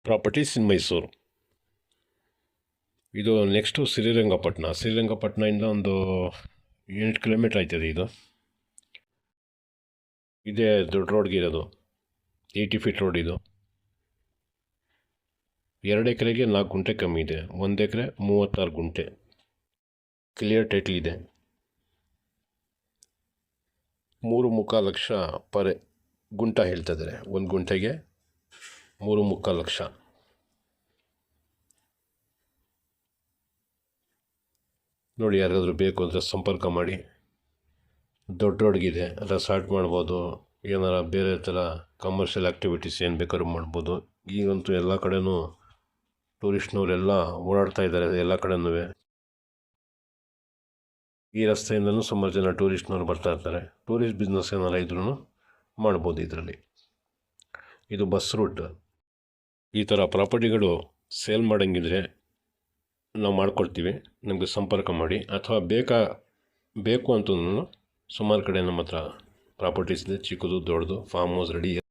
Properties ಇನ್ ಮೈಸೂರು. ಇದು next ಶ್ರೀರಂಗಪಟ್ಟಣದಿಂದ ಒಂದು 8 kilometre ಆಯ್ತದೆ. ಇದೇ ದೊಡ್ಡ ರೋಡ್ಗೆ ಇರೋದು, 80 ಫೀಟ್ ರೋಡ್ ಇದು. 2 ಎಕರೆಗೆ 4 ಗುಂಟೆ ಕಮ್ಮಿ ಇದೆ, 1 ಎಕರೆ 36 ಗುಂಟೆ ಕ್ಲಿಯರ್ ಟೈಟ್ಲ್ ಇದೆ. 3.25 ಲಕ್ಷ ಪರ್ ಗುಂಟ ಹೇಳ್ತಿದ್ದಾರೆ. 1 ಗುಂಟೆಗೆ 3.25 ಲಕ್ಷ. ನೋಡಿ, ಯಾರಿಗಾದ್ರೂ ಬೇಕು ಅಂದರೆ ಸಂಪರ್ಕ ಮಾಡಿ. ದೊಡ್ಡ ರೋಡ್ಗಿದೆ, ರೆಸಾರ್ಟ್ ಮಾಡ್ಬೋದು, ಏನಾರ ಬೇರೆ ಥರ ಕಮರ್ಷಿಯಲ್ ಆ್ಯಕ್ಟಿವಿಟೀಸ್ ಏನು ಬೇಕಾದ್ರೂ ಮಾಡ್ಬೋದು. ಈಗಂತೂ ಎಲ್ಲ ಕಡೆನೂ ಟೂರಿಸ್ಟ್ನವರೆಲ್ಲ ಓಡಾಡ್ತಾ ಇದ್ದಾರೆ, ಎಲ್ಲ ಕಡೆನೂ. ಈ ರಸ್ತೆಯಿಂದನೂ ಸುಮಾರು ಜನ ಟೂರಿಸ್ಟ್ನವ್ರು ಬರ್ತಾ ಇರ್ತಾರೆ. ಟೂರಿಸ್ಟ್ ಬಿಸ್ನೆಸ್ ಏನಾರ ಇದ್ರೂ ಮಾಡ್ಬೋದು ಇದರಲ್ಲಿ. ಇದು ಬಸ್ ರೂಟ್. ಈ ಥರ ಪ್ರಾಪರ್ಟಿಗಳು ಸೇಲ್ ಮಾಡೋಂಗಿದ್ರೆ ನಾವು ಮಾಡ್ಕೊಡ್ತೀವಿ, ನಮಗೆ ಸಂಪರ್ಕ ಮಾಡಿ. ಅಥವಾ ಬೇಕು ಅಂತಂದ್ರೂ ಸುಮಾರು ಕಡೆ ನಮ್ಮ ಹತ್ರ ಪ್ರಾಪರ್ಟೀಸ್ ಇದೆ, ಚಿಕ್ಕದು ದೊಡ್ಡದು, ಫಾರ್ಮ್ ಹೌಸ್ ರೆಡಿ